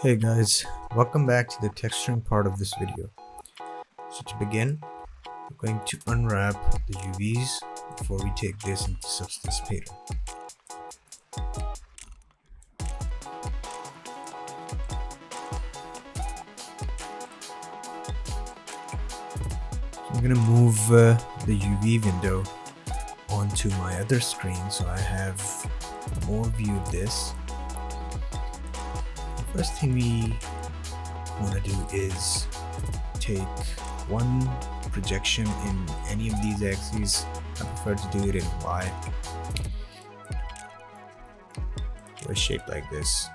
Hey guys, welcome back to the texturing part of this video. So to begin, we're going to unwrap the UVs before we take this into Substance Painter. So I'm going to move the UV window onto my other screen so I have more view of this. The first thing we want to do is take one projection in any of these axes. I prefer to do it in Y, or a shape like this.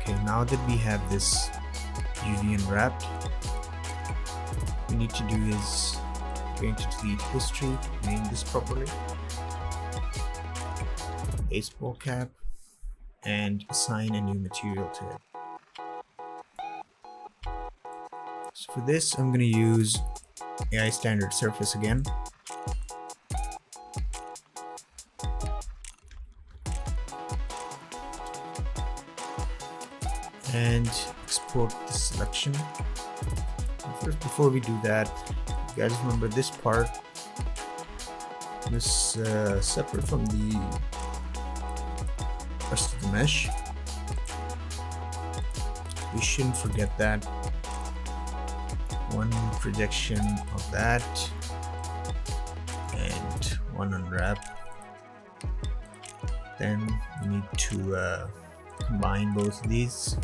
Okay, now that we have this UV unwrapped, what we need to do is going to delete history, name this properly, baseball cap, and assign a new material to it. So for this, I'm going to use AI standard surface again. And export the selection. First, before we do that, you guys remember this part is separate from the rest of the mesh. We shouldn't forget that. One projection of that and one unwrap. Then we need to combine both of these.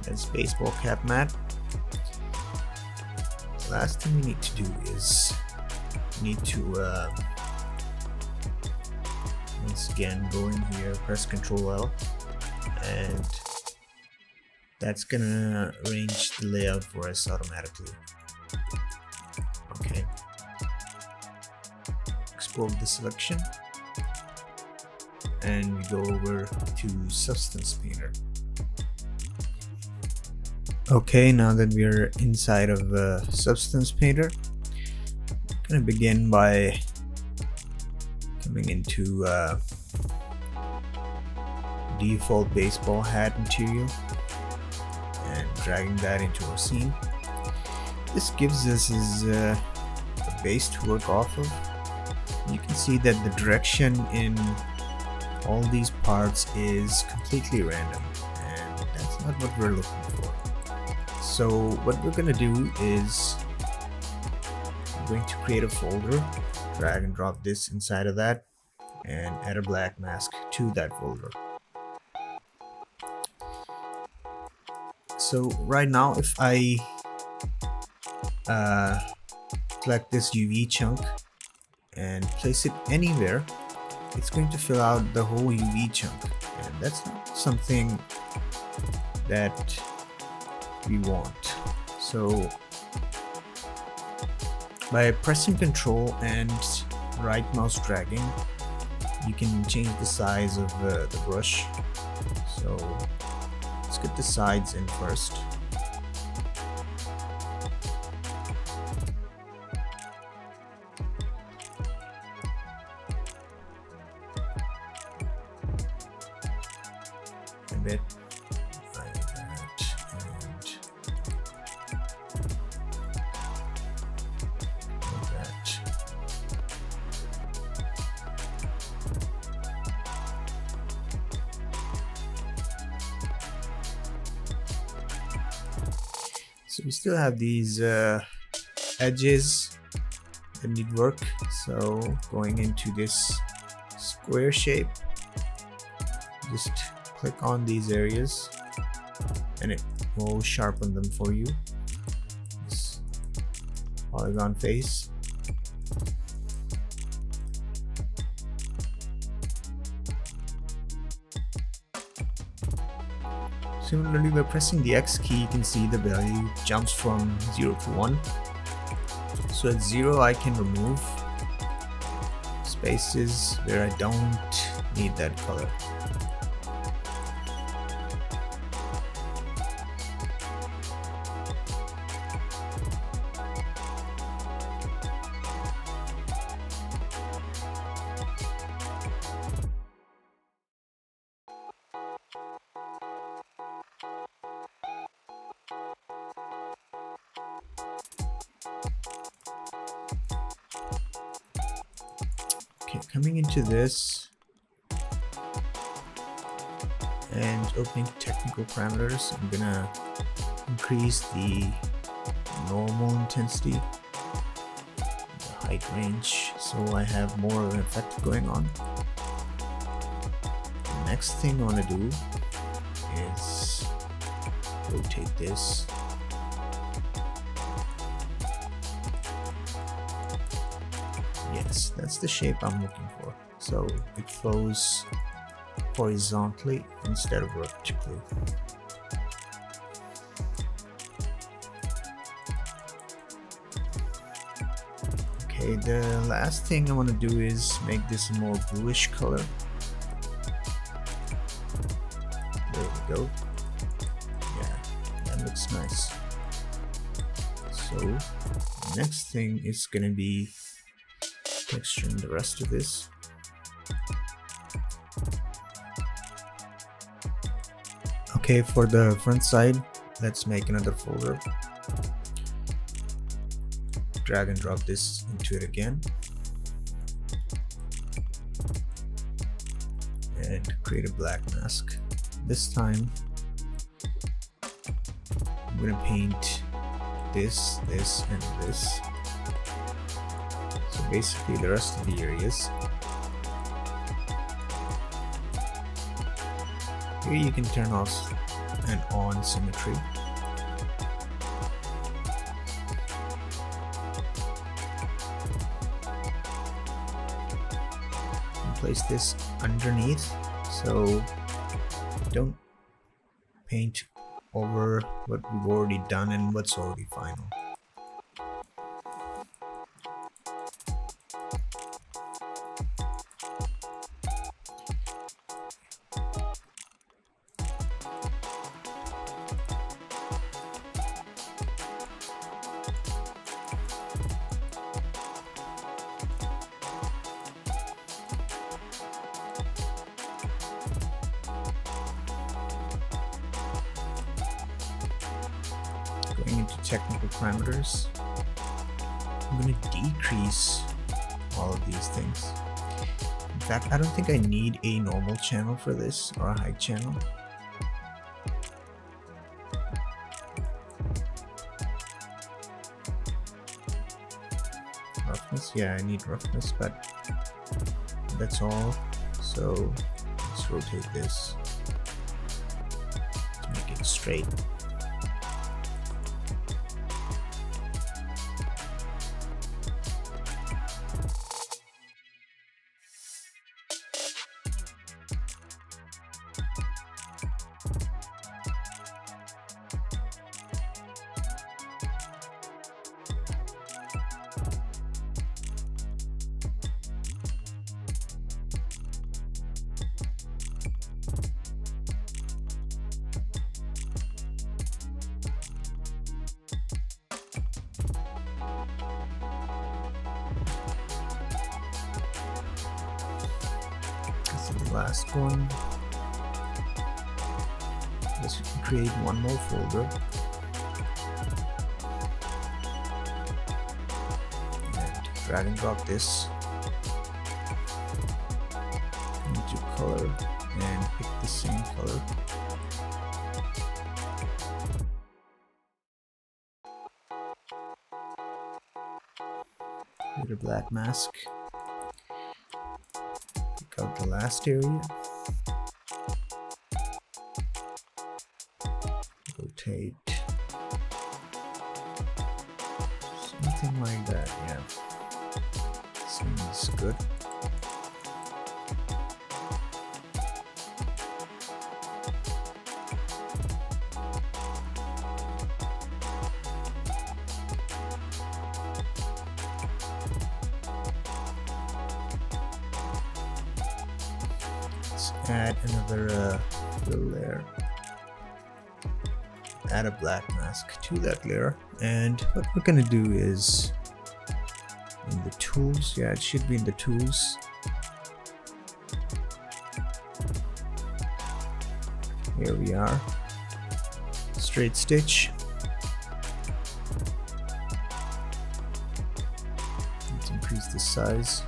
That's baseball cap mat. The last thing we need to do is we need to once again go in here, press Ctrl L, and that's gonna arrange the layout for us automatically. Okay. Export the selection and we go over to Substance Painter. Okay, now that we are inside of Substance Painter, I'm gonna begin by coming into default baseball hat material and dragging that into our scene. This gives us a base to work off of. You can see that the direction in all these parts is completely random, and that's not what we're looking for. So what we're going to do is I'm going to create a folder, drag and drop this inside of that, and add a black mask to that folder. So right now, if I select this UV chunk and place it anywhere, it's going to fill out the whole UV chunk, and that's not something that we want. So by pressing Ctrl and right mouse dragging, you can change the size of the brush. So let's get the sides in first. A bit like that, and we still have these edges that need work. So going into this square shape, just click on these areas and it will sharpen them for you. This polygon face. Similarly, by pressing the X key, you can see the value jumps from 0 to 1. So at 0, I can remove spaces where I don't need that color. Okay, coming into this and opening technical parameters, I'm gonna increase the normal intensity, the height range, so I have more of an effect going on. The next thing I want to do is rotate this. Yes, that's the shape I'm looking for. So it flows horizontally instead of vertically. Okay, the last thing I want to do is make this a more bluish color. There we go. Yeah, that looks nice. So the next thing is going to be texturing the rest of this. Okay, for the front side, let's make another folder. Drag and drop this into it again. And create a black mask. This time, I'm going to paint this, this, and this. So basically the rest of the areas. Here you can turn off and on symmetry. And place this underneath so don't paint over what we've already done and what's already final. Going into technical parameters, I'm going to decrease all of these things. In fact, I don't think I need a normal channel for this or a height channel. Roughness, yeah, I need roughness, but that's all. So let's rotate this to make it straight. Last one. Let's create one more folder and drag and drop this into color and pick the same color. with a black mask. Pick out the last area. Rotate. Something like that, yeah. Seems good. Let's add another little layer. Add a black mask to that layer, and what we're gonna do is in the tools, yeah, it should be in the tools. Here we are, straight stitch. Let's increase the size.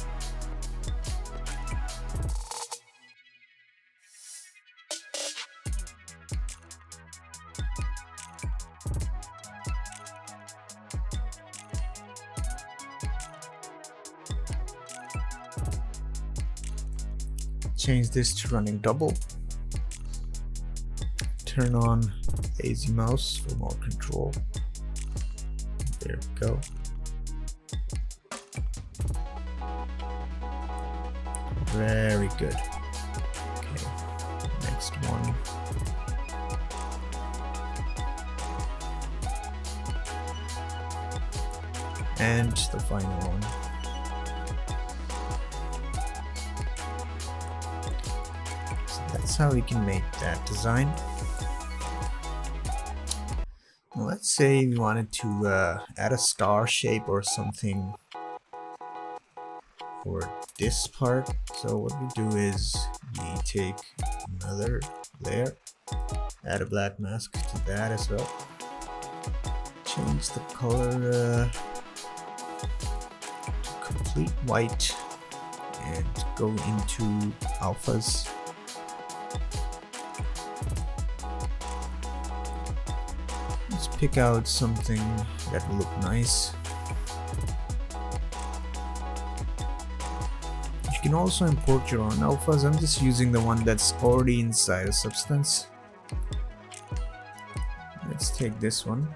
Change this to running double. Turn on lazy mouse for more control. There we go. Very good. Okay, next one. And the final one. That's how we can make that design. Let's say we wanted to add a star shape or something for this part. So what we do is we take another layer, add a black mask to that as well, change the color to complete white and go into alphas. Let's pick out something that will look nice. You can also import your own alphas. I'm just using the one that's already inside a substance. Let's take this one.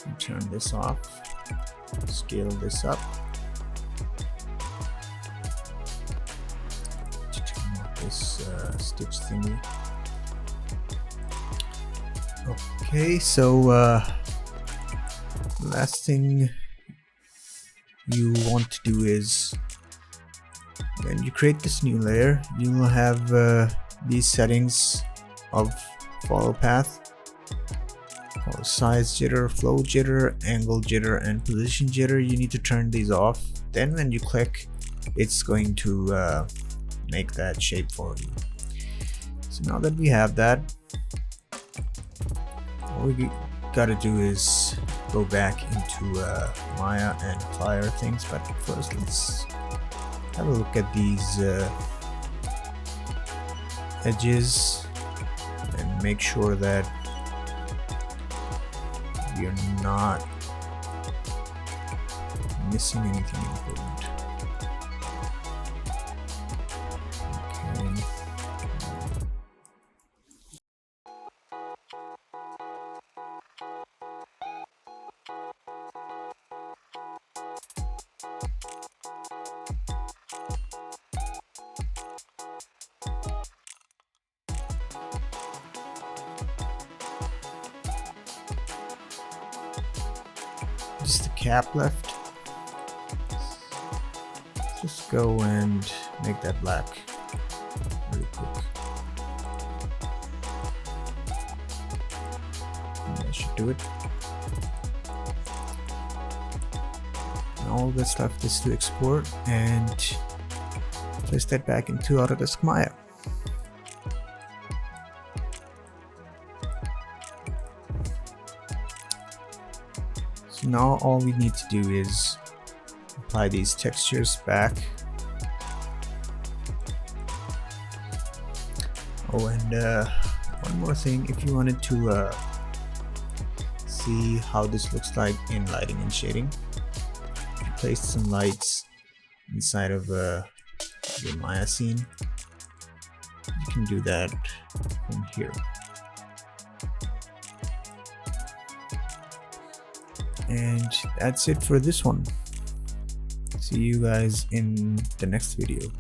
And turn this off. Scale this up. This stitch thingy. Okay, so last thing you want to do is when you create this new layer, you will have these settings of follow path, size jitter, flow jitter, angle jitter, and position jitter. You need to turn these off. Then when you click, it's going to make that shape for you. So now that we have that, all we gotta do is go back into Maya and apply our things. But first, let's have a look at these edges and make sure that we are not missing anything important. Just the cap left. Just go and make that black really quick. And that should do it. And all that's left is to export and place that back into Autodesk Maya. So now all we need to do is apply these textures back. Oh, and one more thing, if you wanted to see how this looks like in lighting and shading. Place some lights inside of your Maya scene. You can do that from here. And that's it for this one. See you guys in the next video.